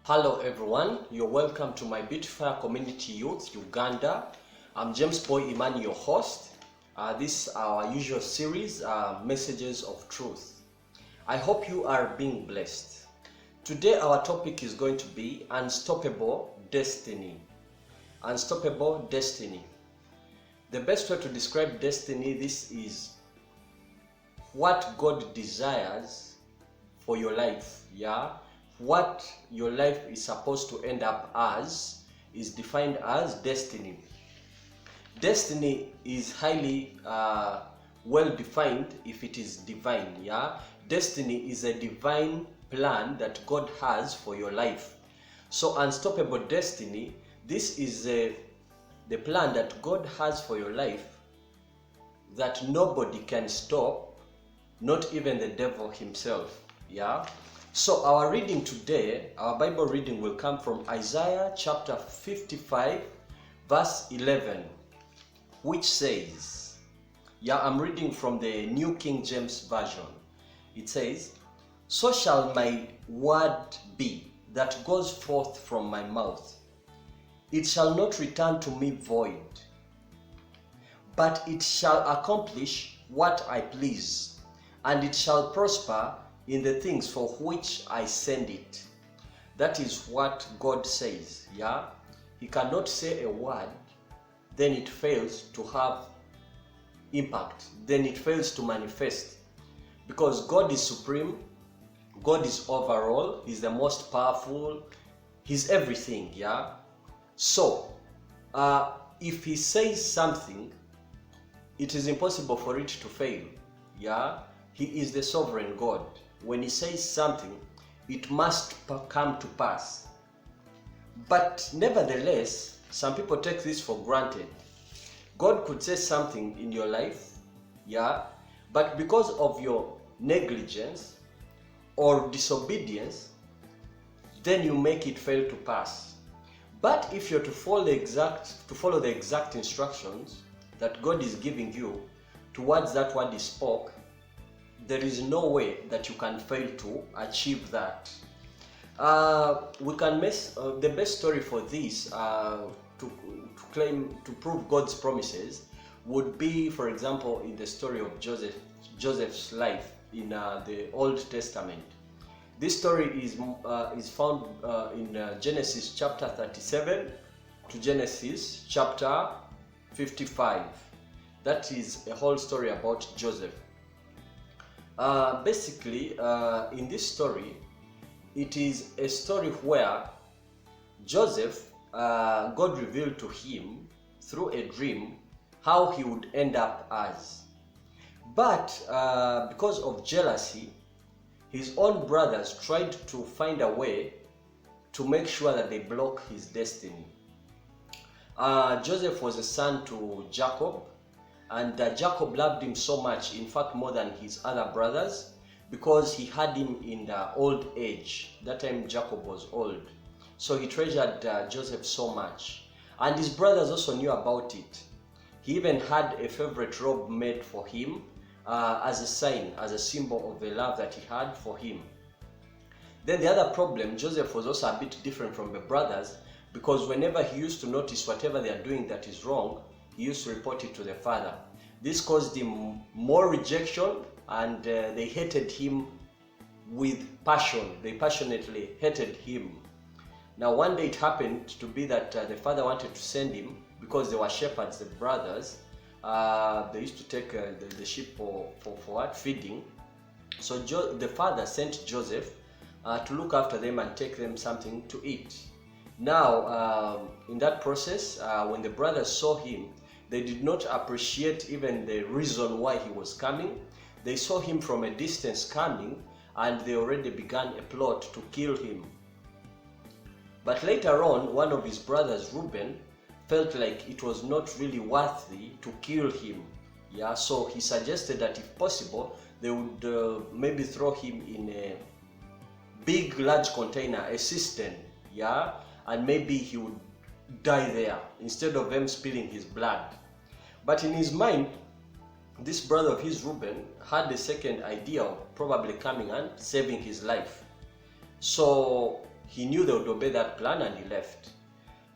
Hello everyone, you're welcome to my Beautifier Community Youth, Uganda. I'm Jamesboy, Imani, your host. This is our usual series, Messages of Truth. I hope you are being blessed. Today our topic is going to be Unstoppable Destiny. Unstoppable Destiny. The best way to describe destiny, this is what God desires for your life, what your life is supposed to end up as is defined as destiny. Destiny is highly well defined if it is divine. Destiny is a divine plan that God has for your life. So unstoppable destiny, this is the plan that God has for your life that nobody can stop, not even the devil himself. So our reading today, our Bible reading will come from Isaiah chapter 55 verse 11, which says, I'm reading from the New King James Version. It says, "So shall my word be that goes forth from my mouth. It shall not return to me void, but it shall accomplish what I please, and it shall prosper in the things for which I send it." That is what God says. He cannot say a word, then it fails to have impact, then it fails to manifest. Because God is supreme, God is overall, He's the most powerful, He's everything. So, if He says something, it is impossible for it to fail. He is the sovereign God. When He says something, it must come to pass. But nevertheless, some people take this for granted. God could say something in your life, but because of your negligence or disobedience, then you make it fail to pass. But if you're to follow the exact instructions that God is giving you towards that word He spoke, there is no way that you can fail to achieve that. We can miss the best story for this to prove God's promises would be, for example, in the story of Joseph's life in the Old Testament. This story is found in Genesis chapter 37 to Genesis chapter 55. That is a whole story about Joseph. Basically, in this story, it is a story where Joseph, God revealed to him through a dream how he would end up as. But because of jealousy, his own brothers tried to find a way to make sure that they block his destiny. Joseph was a son to Jacob, and Jacob loved him so much, in fact more than his other brothers, because he had him in the old age. That time Jacob was old. So he treasured Joseph so much. And his brothers also knew about it. He even had a favorite robe made for him as a sign, as a symbol of the love that he had for him. Then the other problem, Joseph was also a bit different from the brothers, because whenever he used to notice whatever they are doing that is wrong, he used to report it to the father. This caused him more rejection, and they hated him with passion. They passionately hated him. Now one day it happened to be that the father wanted to send him, because they were shepherds, the brothers. They used to take the sheep for what? Feeding. So the father sent Joseph to look after them and take them something to eat. Now, in that process, when the brothers saw him, they did not appreciate even the reason why he was coming. They saw him from a distance coming, and they already began a plot to kill him. But later on, one of his brothers, Reuben, felt like it was not really worthy to kill him. So he suggested that if possible, they would maybe throw him in a big, large container, a cistern, and maybe he would die there instead of them spilling his blood. But in his mind, this brother of his, Reuben, had a second idea of probably coming and saving his life. So he knew they would obey that plan and he left.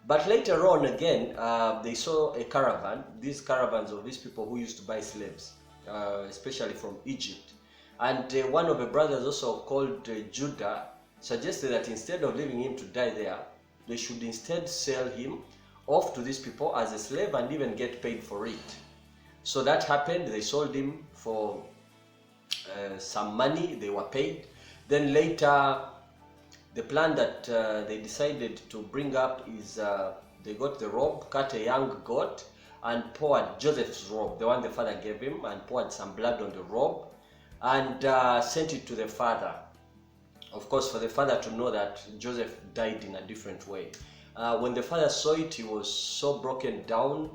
But later on again, they saw a caravan, these caravans of these people who used to buy slaves, especially from Egypt. And one of the brothers also called Judah suggested that instead of leaving him to die there, they should instead sell him off to these people as a slave and even get paid for it. So that happened. They sold him for some money, they were paid. Then later, the plan that they decided to bring up is they got the robe, cut a young goat, and poured Joseph's robe, the one the father gave him, and poured some blood on the robe, and sent it to the father. Of course, for the father to know that Joseph died in a different way. When the father saw it, he was so broken down.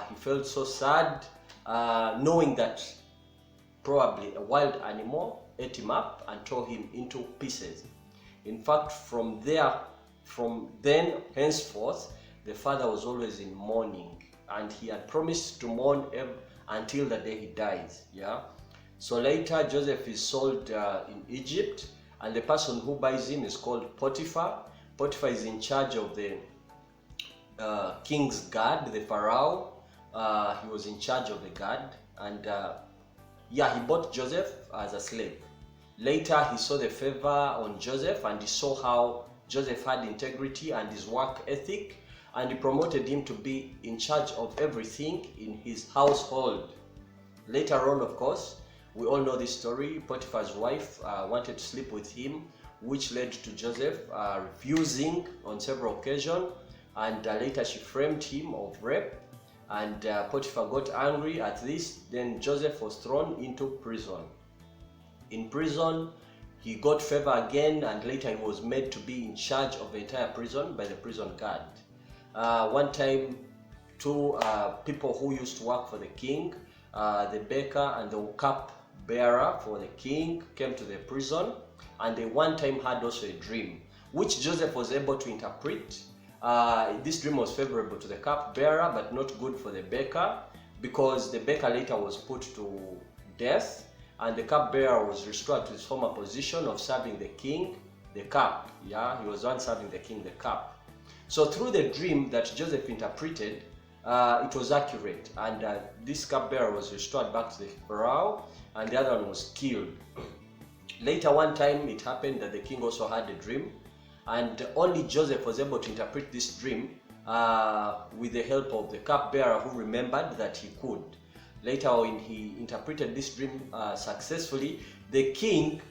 He felt so sad, knowing that probably a wild animal ate him up and tore him into pieces. In fact, from then henceforth, the father was always in mourning, and he had promised to mourn until the day he dies. Yeah. So later, Joseph is sold in Egypt, and the person who buys him is called Potiphar. Potiphar is in charge of the king's guard, the Pharaoh. He was in charge of the guard, and he bought Joseph as a slave. Later, he saw the favor on Joseph, and he saw how Joseph had integrity and his work ethic, and he promoted him to be in charge of everything in his household. Later on, of course, we all know this story. Potiphar's wife wanted to sleep with him, which led to Joseph refusing on several occasions, and later she framed him of rape, and Potiphar got angry at this. Then Joseph was thrown into prison. In prison, he got favor again, and later he was made to be in charge of the entire prison by the prison guard. One time, two people who used to work for the king, the baker and the cup bearer for the king, came to the prison, and they one time had also a dream, which Joseph was able to interpret. This dream was favorable to the cup bearer, but not good for the baker, because the baker later was put to death, and the cupbearer was restored to his former position of serving the king the cup. Yeah, he was one serving the king the cup. So through the dream that Joseph interpreted, it was accurate, and this cupbearer was restored back to the Pharaoh, and the other one was killed. Later one time it happened that the king also had a dream, and only Joseph was able to interpret this dream with the help of the cupbearer, who remembered that he could. Later, when he interpreted this dream successfully, the king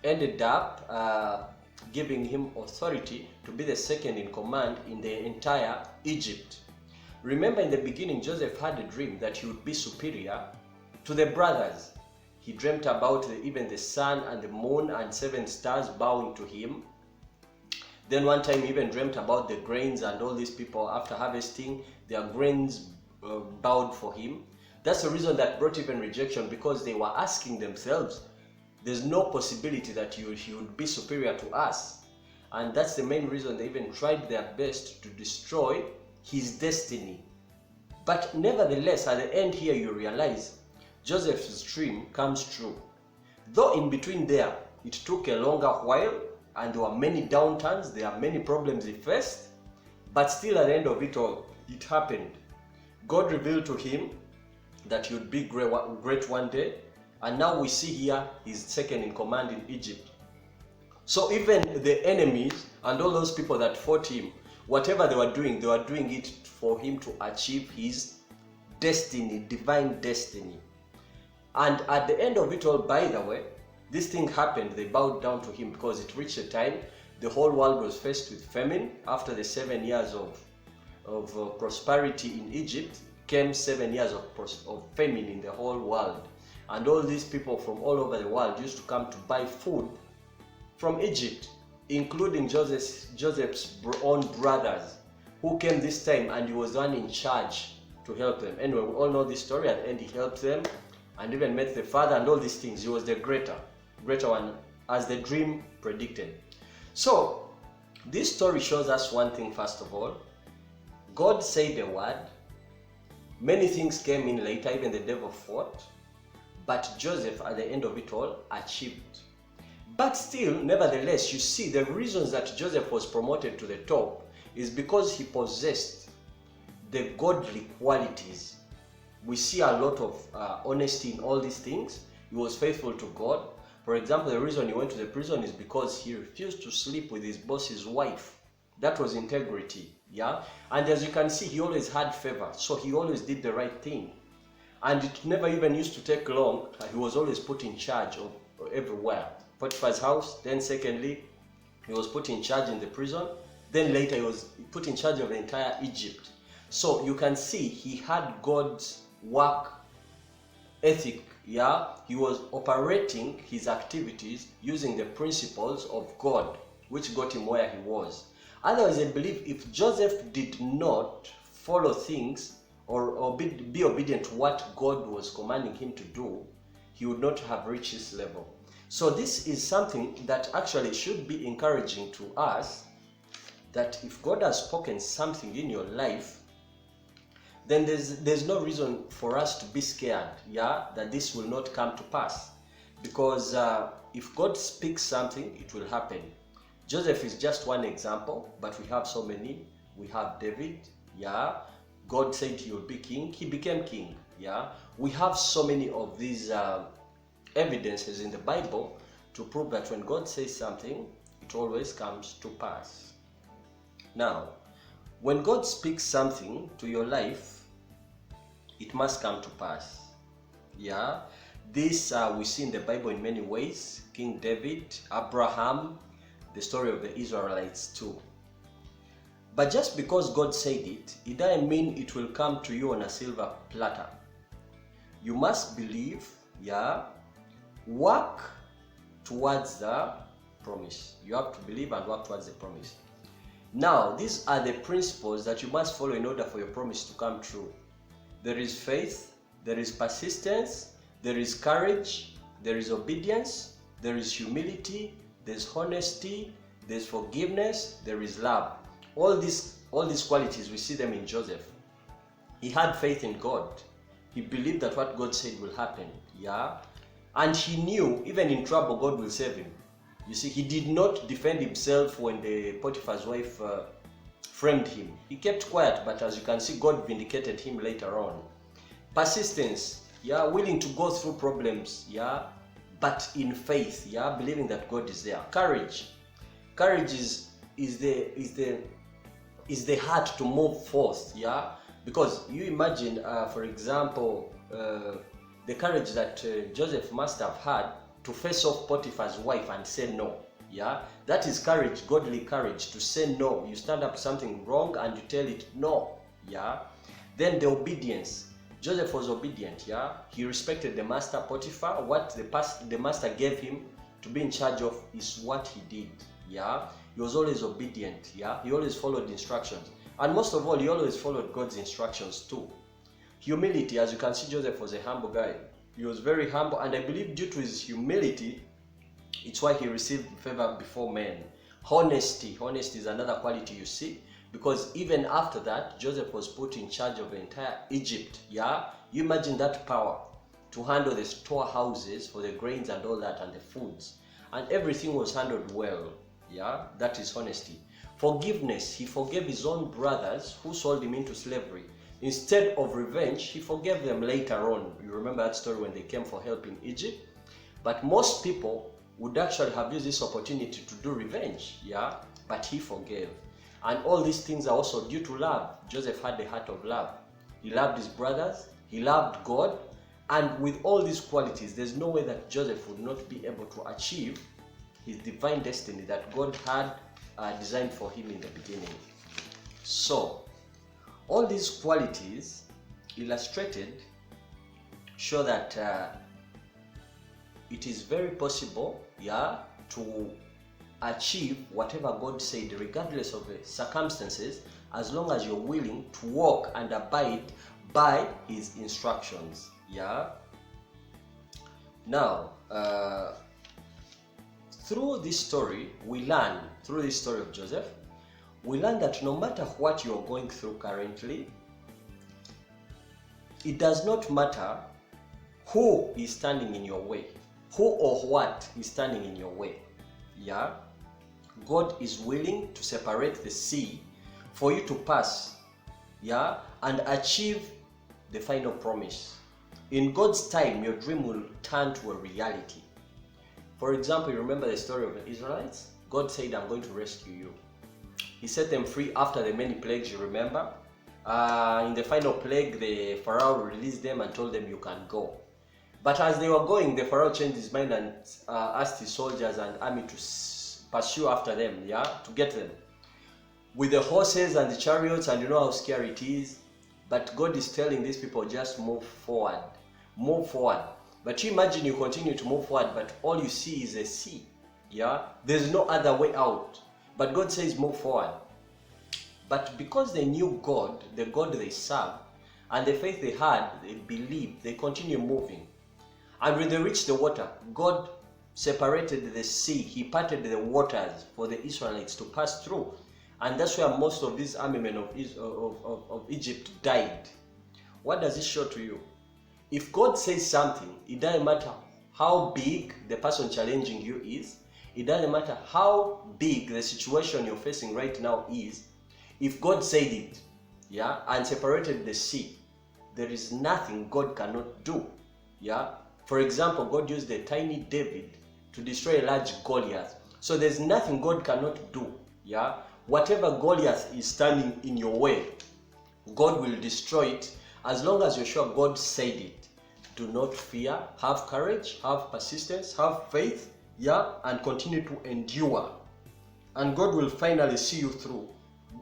ended up giving him authority to be the second in command in the entire Egypt. Remember, in the beginning, Joseph had a dream that he would be superior to the brothers. He dreamt about even the sun and the moon and 7 stars bowing to him. Then one time he even dreamt about the grains, and all these people, after harvesting their grains, bowed for him. That's the reason that brought even rejection, because they were asking themselves, there's no possibility that he would be superior to us. And that's the main reason they even tried their best to destroy his destiny. But nevertheless, at the end here, you realize Joseph's dream comes true. Though in between there, it took a longer while, and there were many downturns, there are many problems he faced, but still at the end of it all, it happened. God revealed to him that he would be great one day, and now we see here he's second in command in Egypt. So even the enemies and all those people that fought him, whatever they were doing it for him to achieve his destiny, divine destiny. And at the end of it all, by the way, this thing happened. They bowed down to him because it reached a time the whole world was faced with famine. After the 7 years of prosperity in Egypt, came 7 years of famine in the whole world, and all these people from all over the world used to come to buy food from Egypt, including Joseph's own brothers, who came this time, and he was the one in charge to help them. Anyway, we all know this story. At the end, he helped them and even met the father and all these things. He was the greater one, as the dream predicted. So this story shows us one thing. First of all, God said a word. Many things came in later, even the devil fought, but Joseph at the end of it all achieved. But still, nevertheless, you see the reasons that Joseph was promoted to the top is because he possessed the godly qualities. We see a lot of honesty in all these things. He was faithful to God. For example, the reason he went to the prison is because he refused to sleep with his boss's wife. That was integrity, yeah? And as you can see, he always had favor, so he always did the right thing. And it never even used to take long. He was always put in charge of everywhere. Potiphar's house, then secondly, he was put in charge in the prison. Then later he was put in charge of the entire Egypt. So you can see he had God's work ethic, yeah? He was operating his activities using the principles of God, which got him where he was. Otherwise, I believe if Joseph did not follow things or be obedient to what God was commanding him to do, he would not have reached this level. So this is something that actually should be encouraging to us, that if God has spoken something in your life, then there's no reason for us to be scared, yeah, that this will not come to pass. Because if God speaks something, it will happen. Joseph is just one example, but we have so many. We have David, yeah. God said he would be king. He became king, yeah. We have so many of these evidences in the Bible to prove that when God says something, it always comes to pass. Now, when God speaks something to your life, it must come to pass, yeah. This we see in the Bible in many ways. King David, Abraham, the story of the Israelites too. But just because God said it, it doesn't mean it will come to you on a silver platter. You must believe, yeah, work towards the promise. You have to believe and work towards the promise. Now, these are the principles that you must follow in order for your promise to come true. There is faith, there is persistence, there is courage, there is obedience, there is humility, there's honesty, there's forgiveness, there is love. All these qualities, we see them in Joseph. He had faith in God. He believed that what God said will happen, yeah? And he knew even in trouble, God will save him. You see, he did not defend himself when the Potiphar's wife framed him. He kept quiet, but as you can see, God vindicated him later on. Persistence, yeah, willing to go through problems, yeah, but in faith, yeah, believing that God is there. Courage is the heart to move forth, yeah, because you imagine, for example, the courage that Joseph must have had to face off Potiphar's wife and say no, yeah, that is courage, godly courage, to say no. You stand up to something wrong and you tell it no, yeah. Then the obedience. Joseph was obedient, yeah. He respected the master Potiphar. What the master gave him to be in charge of is what he did, yeah. He was always obedient, yeah. He always followed instructions, and most of all, he always followed God's instructions too. Humility, as you can see, Joseph was a humble guy. He was very humble, and I believe due to his humility, it's why he received favor before men. Honesty is another quality you see, because even after that, Joseph was put in charge of the entire Egypt, yeah. You imagine that power to handle the storehouses for the grains and all that, and the foods, and everything was handled well, yeah. That is honesty. Forgiveness, he forgave his own brothers who sold him into slavery. Instead of revenge, he forgave them later on. You remember that story when they came for help in Egypt? But most people would actually have used this opportunity to do revenge, yeah, but he forgave. And all these things are also due to love. Joseph had the heart of love. He loved his brothers, he loved God, and with all these qualities, there's no way that Joseph would not be able to achieve his divine destiny that God had designed for him in the beginning. So, all these qualities illustrated show that it is very possible, yeah, to achieve whatever God said, regardless of the circumstances, as long as you're willing to walk and abide by his instructions, yeah. Now, through this story of Joseph, we learn that no matter what you're going through currently, it does not matter who is standing in your way, Who or what is standing in your way? Yeah? God is willing to separate the sea for you to pass, yeah, and achieve the final promise. In God's time, your dream will turn to a reality. For example, you remember the story of the Israelites? God said, I'm going to rescue you. He set them free after the many plagues, you remember? In the final plague, the Pharaoh released them and told them, you can go. But as they were going, the Pharaoh changed his mind and asked his soldiers and army to pursue after them, yeah, to get them. With the horses and the chariots, and you know how scary it is. But God is telling these people, just move forward. Move forward. But you imagine you continue to move forward, but all you see is a sea. Yeah? There's no other way out. But God says move forward. But because they knew God, the God they served, and the faith they had, they believed, they continue moving. And when they reached the water, God separated the sea. He parted the waters for the Israelites to pass through. And that's where most of these army men of Egypt died. What does it show to you? If God says something, it doesn't matter how big the person challenging you is. It doesn't matter how big the situation you're facing right now is. If God said it, yeah, and separated the sea, there is nothing God cannot do. Yeah. For example, God used a tiny David to destroy a large Goliath. So there's nothing God cannot do. Yeah. Whatever Goliath is standing in your way, God will destroy it as long as you're sure God said it. Do not fear. Have courage. Have persistence. Have faith. Yeah. And continue to endure. And God will finally see you through.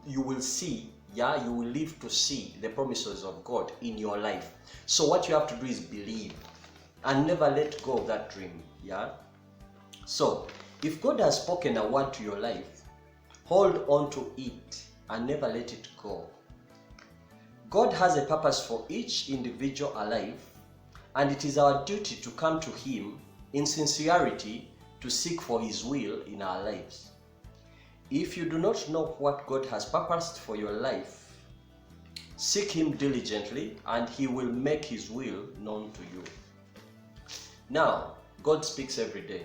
You will see, yeah, you will live to see the promises of God in your life. So what you have to do is believe and never let go of that dream, yeah? So, if God has spoken a word to your life, hold on to it and never let it go. God has a purpose for each individual alive, and it is our duty to come to Him in sincerity to seek for His will in our lives. If you do not know what God has purposed for your life, seek Him diligently and He will make His will known to you. Now, God speaks every day,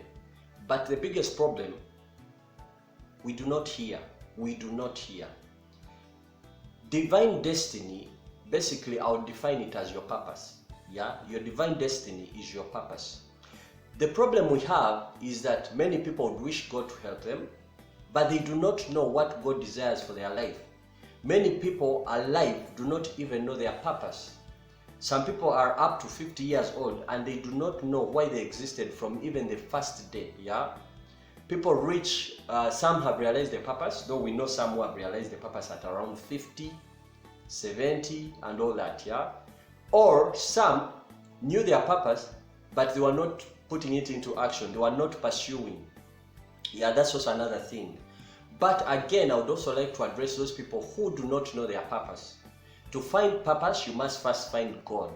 but the biggest problem, we do not hear. We do not hear. Divine destiny, basically I would define it as your purpose. Yeah, your divine destiny is your purpose. The problem we have is that many people would wish God to help them, but they do not know what God desires for their life. Many people alive do not even know their purpose. Some people are up to 50 years old and they do not know why they existed from even the first day. Yeah, people reach, some have realized their purpose, though we know some who have realized their purpose at around 50, 70 and all that. Yeah, or some knew their purpose but they were not putting it into action. They were not pursuing. Yeah, that's also another thing. But again, I would also like to address those people who do not know their purpose. To find purpose, you must first find God.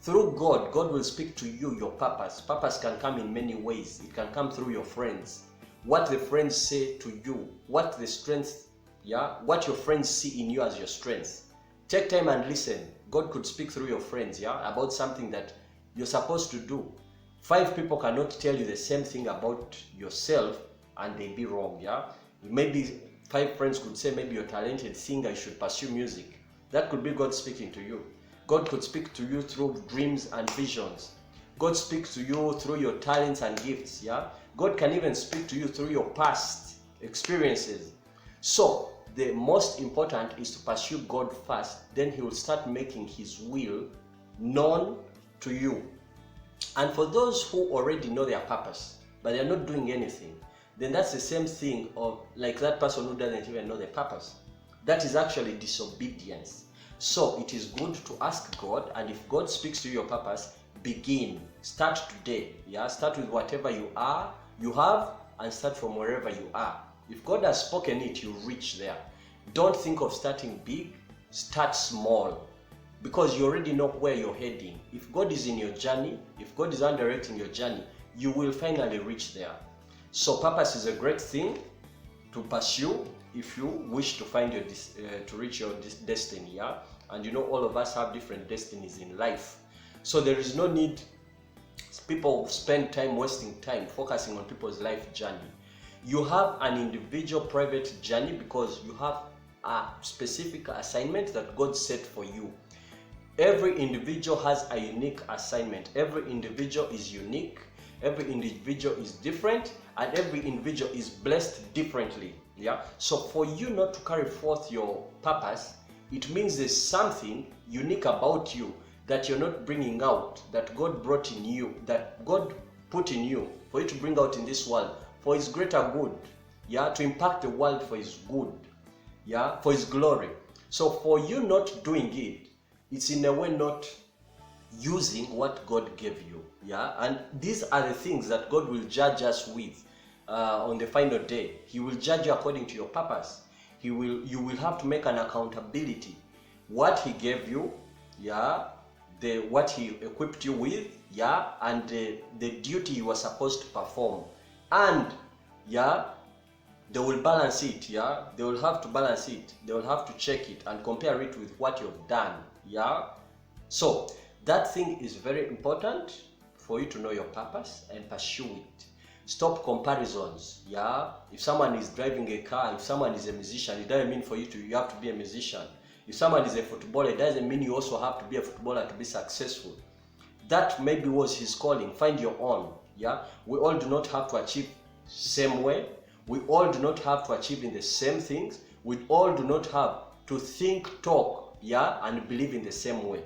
Through God, God will speak to you your purpose. Purpose can come in many ways. It can come through your friends. What the friends say to you, what the strength, yeah, what your friends see in you as your strength. Take time and listen. God could speak through your friends, yeah, about something that you're supposed to do. 5 people cannot tell you the same thing about yourself and they be wrong, yeah? Maybe 5 friends could say maybe you're a talented singer, you should pursue music. That could be God speaking to you. God could speak to you through dreams and visions. God speaks to you through your talents and gifts, yeah? God can even speak to you through your past experiences. So, the most important is to pursue God first, then He will start making His will known to you. And for those who already know their purpose, but they're not doing anything, then that's the same thing of like that person who doesn't even know their purpose. That is actually disobedience. So it is good to ask God, and if God speaks to your purpose, begin. Start today. Yeah, start with whatever you have, and start from wherever you are. If God has spoken it, you reach there. Don't think of starting big, start small. Because you already know where you're heading. If God is in your journey, if God is directing your journey, you will finally reach there. So purpose is a great thing to pursue if you wish to find your to reach your destiny. Yeah, and you know all of us have different destinies in life. So there is no need People spend time wasting time focusing on people's life journey. You have an individual private journey because you have a specific assignment that God set for you. Every individual has a unique assignment. Every individual is unique. Every individual is different, and every individual is blessed differently. Yeah. So for you not to carry forth your purpose, it means there's something unique about you that you're not bringing out, that God brought in you, that God put in you for you to bring out in this world for His greater good. Yeah, to impact the world for His good. Yeah, for His glory. So for you not doing it, it's in a way not using what God gave you. Yeah, and these are the things that God will judge us with on the final day. He will judge you according to your purpose. You will have to make an accountability. What He gave you, yeah, what He equipped you with, yeah, and the duty you were supposed to perform. And yeah, they will balance it, yeah. They will have to balance it. They will have to check it and compare it with what you've done, yeah. So that thing is very important for you to know your purpose and pursue it. Stop comparisons, yeah. If someone is driving a car, if someone is a musician, it doesn't mean for you have to be a musician. If someone is a footballer, it doesn't mean you also have to be a footballer to be successful. That maybe was his calling. Find your own, yeah. We all do not have to achieve same way. We all do not have to achieve in the same things. We all do not have to think, talk, yeah, and believe in the same way.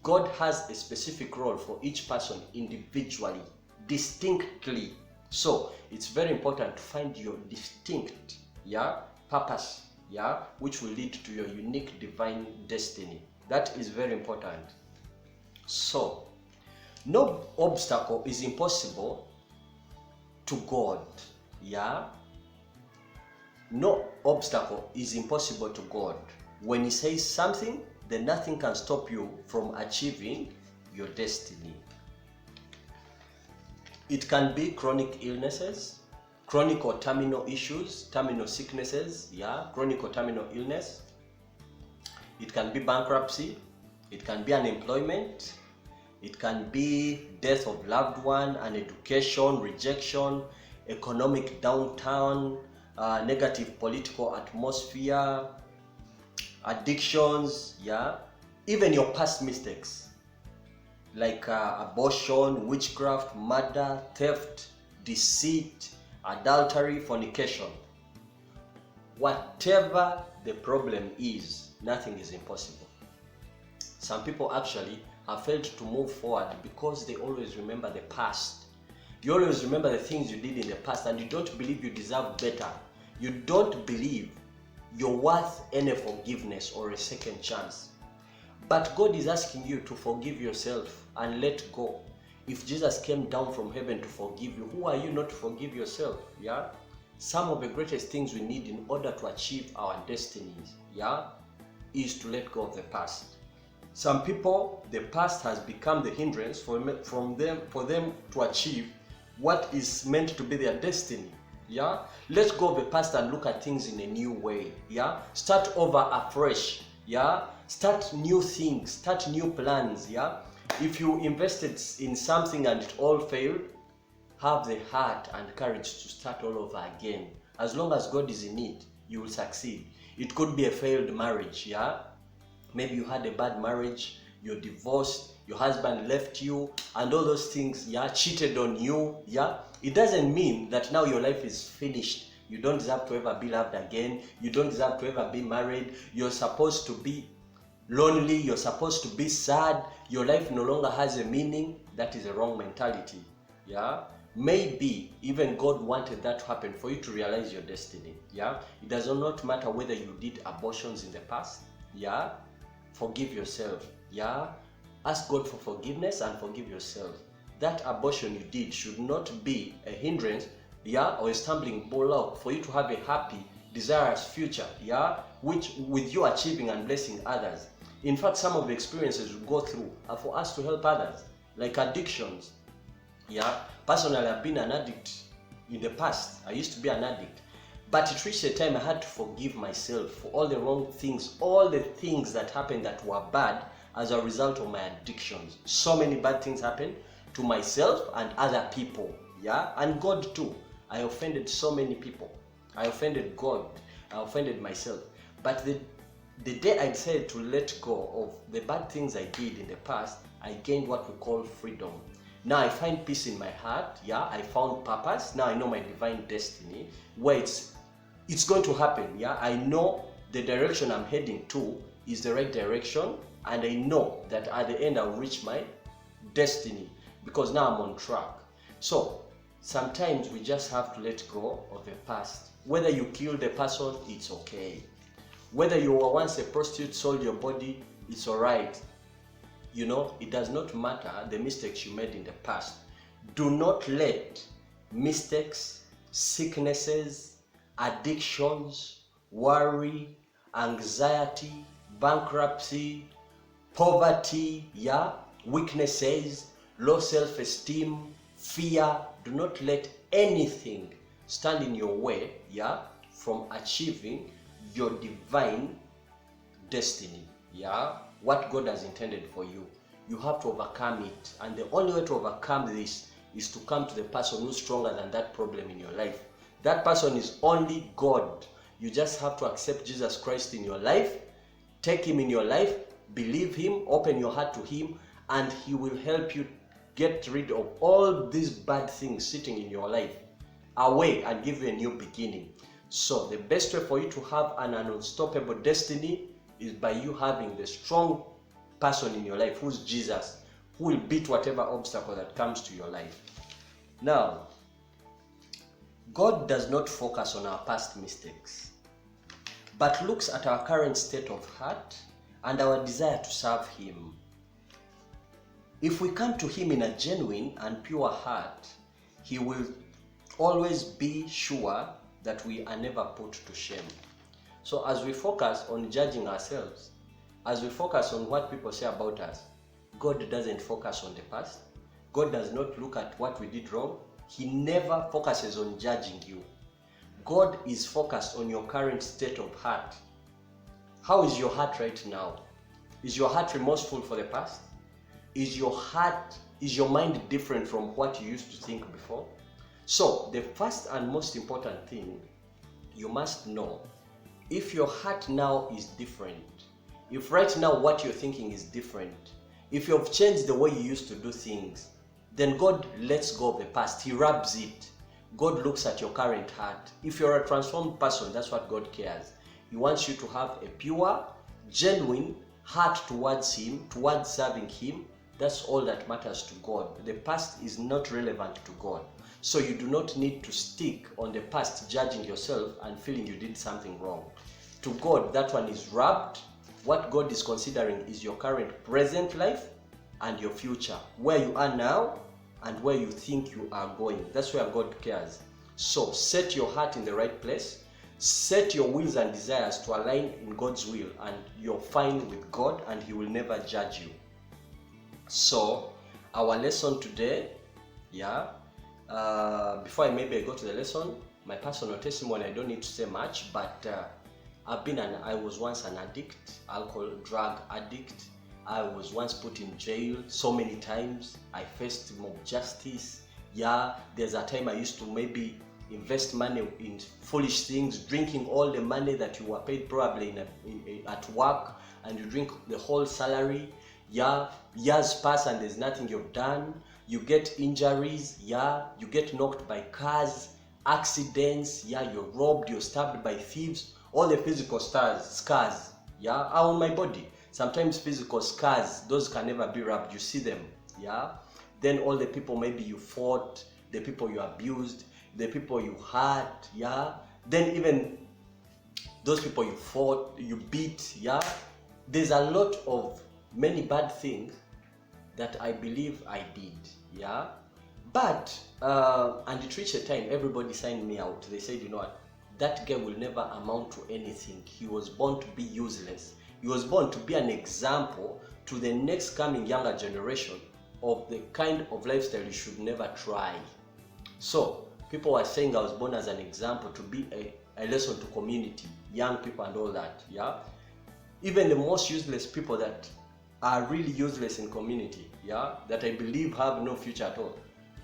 God has a specific role for each person individually, distinctly. So it's very important to find your distinct, yeah, purpose, yeah, which will lead to your unique divine destiny. That is very important. So no obstacle is impossible to God, yeah. No obstacle is impossible to God. When He says something, then nothing can stop you from achieving your destiny. It can be chronic illnesses, chronic or terminal issues, terminal sicknesses, yeah, chronic or terminal illness. It can be bankruptcy. It can be unemployment. It can be death of loved one, an education, rejection, economic downturn, negative political atmosphere, addictions, yeah, even your past mistakes like abortion, witchcraft, murder, theft, deceit, adultery, fornication. Whatever the problem is, nothing is impossible. Some people actually have failed to move forward because they always remember the past. You always remember the things you did in the past, and you don't believe you deserve better. You don't believe you're worth any forgiveness or a second chance. But God is asking you to forgive yourself and let go. If Jesus came down from heaven to forgive you, who are you not to forgive yourself? Yeah? Some of the greatest things we need in order to achieve our destinies, yeah, is to let go of the past. Some people, the past has become the hindrance for them to achieve what is meant to be their destiny. Yeah, let go of the past and look at things in a new way. Yeah, start over afresh. Yeah, start new things, start new plans. Yeah, if you invested in something and it all failed, have the heart and courage to start all over again. As long as God is in it, you will succeed. It could be a failed marriage. Yeah, maybe you had a bad marriage, you're divorced, your husband left you, and all those things, yeah, cheated on you, yeah. It doesn't mean that now your life is finished. You don't deserve to ever be loved again. You don't deserve to ever be married. You're supposed to be lonely. You're supposed to be sad. Your life no longer has a meaning. That is a wrong mentality, yeah. Maybe even God wanted that to happen for you to realize your destiny, yeah. It does not matter whether you did abortions in the past, yeah. Forgive yourself, yeah. Ask God for forgiveness and forgive yourself. That abortion you did should not be a hindrance, yeah, or a stumbling block for you to have a happy, desirous future, yeah, which with you achieving and blessing others. In fact, some of the experiences we go through are for us to help others, like addictions. Yeah, personally, I've been an addict in the past. I used to be an addict, but it reached a time I had to forgive myself for all the wrong things, all the things that happened that were bad as a result of my addictions. So many bad things happened to myself and other people, yeah, and God too. I offended so many people. I offended God. I offended myself. But the day I decided to let go of the bad things I did in the past, I gained what we call freedom. Now I find peace in my heart, yeah, I found purpose. Now I know my divine destiny, where it's going to happen, yeah. I know the direction I'm heading to is the right direction, and I know that at the end I'll reach my destiny because now I'm on track. So sometimes we just have to let go of the past. Whether you killed a person, it's okay. Whether you were once a prostitute, sold your body, it's alright. You know, it does not matter the mistakes you made in the past. Do not let mistakes, sicknesses, addictions, worry, anxiety, bankruptcy, poverty, yeah, weaknesses, low self-esteem, fear, do not let anything stand in your way, yeah, from achieving your divine destiny, yeah, what God has intended for you. You have to overcome it, and the only way to overcome this is to come to the person who's stronger than that problem in your life. That person is only God. You just have to accept Jesus Christ in your life, take him in your life, believe him, open your heart to him, and he will help you get rid of all these bad things sitting in your life away and give you a new beginning. So the best way for you to have an unstoppable destiny is by you having the strong person in your life who's Jesus, who will beat whatever obstacle that comes to your life. Now, God does not focus on our past mistakes, but looks at our current state of heart and our desire to serve him. If we come to him in a genuine and pure heart, he will always be sure that we are never put to shame. So as we focus on judging ourselves, as we focus on what people say about us, God doesn't focus on the past. God does not look at what we did wrong. He never focuses on judging you. God is focused on your current state of heart. How is your heart right now? Is your heart remorseful for the past? Is your mind different from what you used to think before? So the first and most important thing you must know, if your heart now is different, if right now what you're thinking is different, if you've changed the way you used to do things, then God lets go of the past. He wraps it. God looks at your current heart. If you're a transformed person, that's what God cares. He wants you to have a pure, genuine heart towards him, towards serving him. That's all that matters to God. The past is not relevant to God. So you do not need to stick on the past, judging yourself and feeling you did something wrong. To God, that one is wrapped. What God is considering is your current present life and your future, where you are now and where you think you are going. That's where God cares. So set your heart in the right place. Set your wills and desires to align in God's will, and you're fine with God, and he will never judge you. So our lesson today, before I go to the lesson, my personal testimony, I don't need to say much, but I was once an addict, alcohol, drug addict. I was once put in jail so many times. I faced mob justice. There's a time I used to maybe invest money in foolish things, drinking all the money that you were paid probably at work, and you drink the whole salary. Years pass and there's nothing you've done. You get injuries, you get knocked by cars, accidents, you're robbed, you're stabbed by thieves. All the physical scars, are on my body. Sometimes physical scars, those can never be rubbed, you see them, Then all the people maybe you fought, the people you abused, the people you hurt, Then even those people you fought, you beat, There's a lot of many bad things that I believe I did, But, and it reached a time, everybody signed me out. They said, you know what, that guy will never amount to anything. He was born to be useless. He was born to be an example to the next coming younger generation of the kind of lifestyle you should never try. So, people were saying I was born as an example to be a lesson to community, young people and all that, Even the most useless people that are really useless in community, yeah, that I believe have no future at all.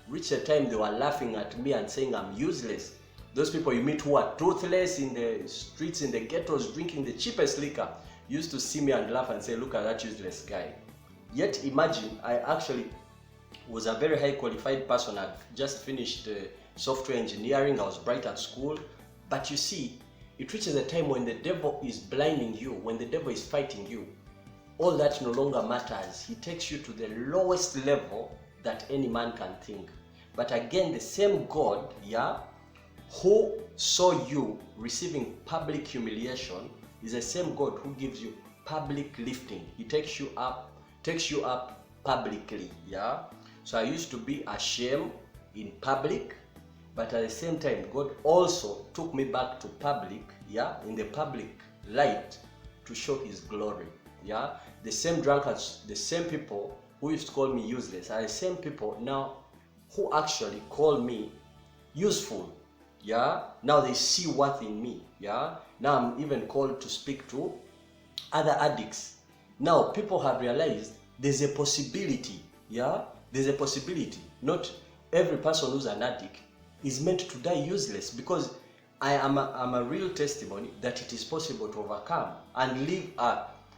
Reached a time they were laughing at me and saying I'm useless. Those people you meet who are toothless in the streets, in the ghettos, drinking the cheapest liquor, used to see me and laugh and say, look at that useless guy. Yet imagine, I actually was a very high qualified person. I've just finished software engineering. I was bright at school. But you see, it reaches a time when the devil is blinding you, when the devil is fighting you. All that no longer matters. He takes you to the lowest level that any man can think. But again, the same God, yeah, who saw you receiving public humiliation is the same God who gives you public lifting. He takes you up publicly, yeah. So I used to be ashamed in public, but at the same time, God also took me back to public, yeah, in the public light to show His glory, yeah. The same drunkards, the same people who used to call me useless are the same people now who actually call me useful, yeah. Now they see worth in me, yeah. Now I'm even called to speak to other addicts. Now people have realized there's a possibility, yeah. There's a possibility. Not every person who's an addict is meant to die useless, because I'm a real testimony that it is possible to overcome and live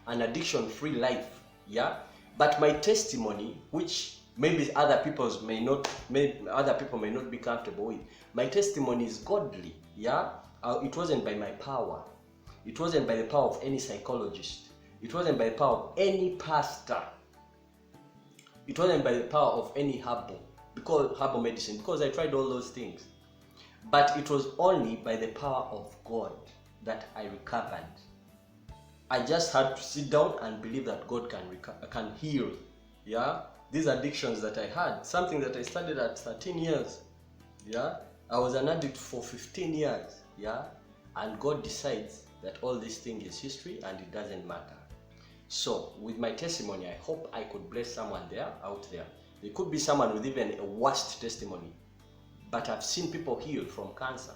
an addiction-free life, yeah. But my testimony, which maybe other people may not be comfortable with, my testimony is godly, yeah. It wasn't by my power. It wasn't by the power of any psychologist. It wasn't by the power of any pastor. It wasn't by the power of any herbal medicine, because I tried all those things. But it was only by the power of God that I recovered. I just had to sit down and believe that God can heal, yeah. These addictions that I had, something that I started at 13 years, yeah. I was an addict for 15 years, yeah. And God decides that all this thing is history and it doesn't matter. So with my testimony, I hope I could bless someone out there. There could be someone with even a worst testimony. But I've seen people heal from cancer.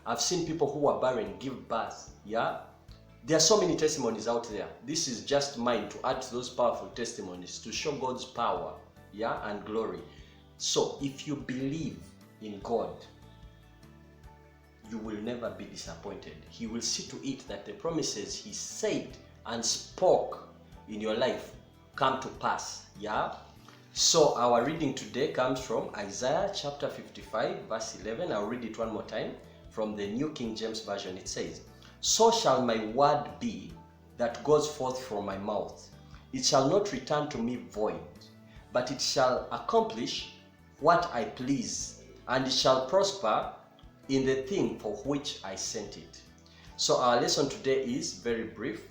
I've seen people who are barren give birth, yeah. There are so many testimonies out there. This is just mine to add to those powerful testimonies to show God's power, yeah, and glory. So if you believe in God, you will never be disappointed. He will see to it that the promises He said and spoke in your life come to pass, yeah. So our reading today comes from Isaiah chapter 55 verse 11. I'll read it one more time from the New King James Version. It says, "So shall my word be that goes forth from my mouth. It shall not return to me void, but it shall accomplish what I please, and it shall prosper in the thing for which I sent it." So our lesson today is very brief.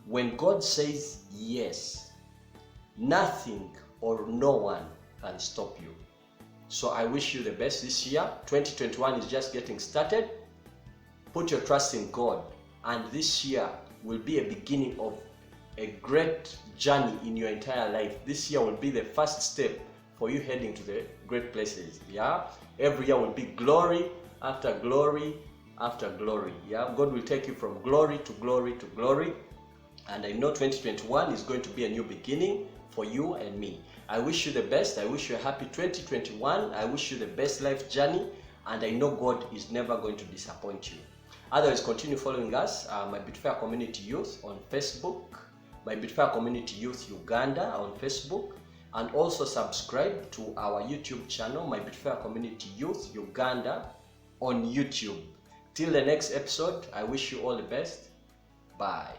When God says yes, nothing or no one can stop you. So I wish you the best this year. 2021 is just getting started. Put your trust in God, and this year will be a beginning of a great journey in your entire life. This year will be the first step for you heading to the great places, yeah. Every year will be glory after glory after glory, yeah. God will take you from glory to glory to glory. And I know 2021 is going to be a new beginning for you and me. I wish you the best. I wish you a happy 2021. I wish you the best life journey. And I know God is never going to disappoint you. Otherwise, continue following us, my Beautifier Community Youth on Facebook, my Beautifier Community Youth Uganda on Facebook, and also subscribe to our YouTube channel, my Beautifier Community Youth Uganda on YouTube. Till the next episode, I wish you all the best. Bye.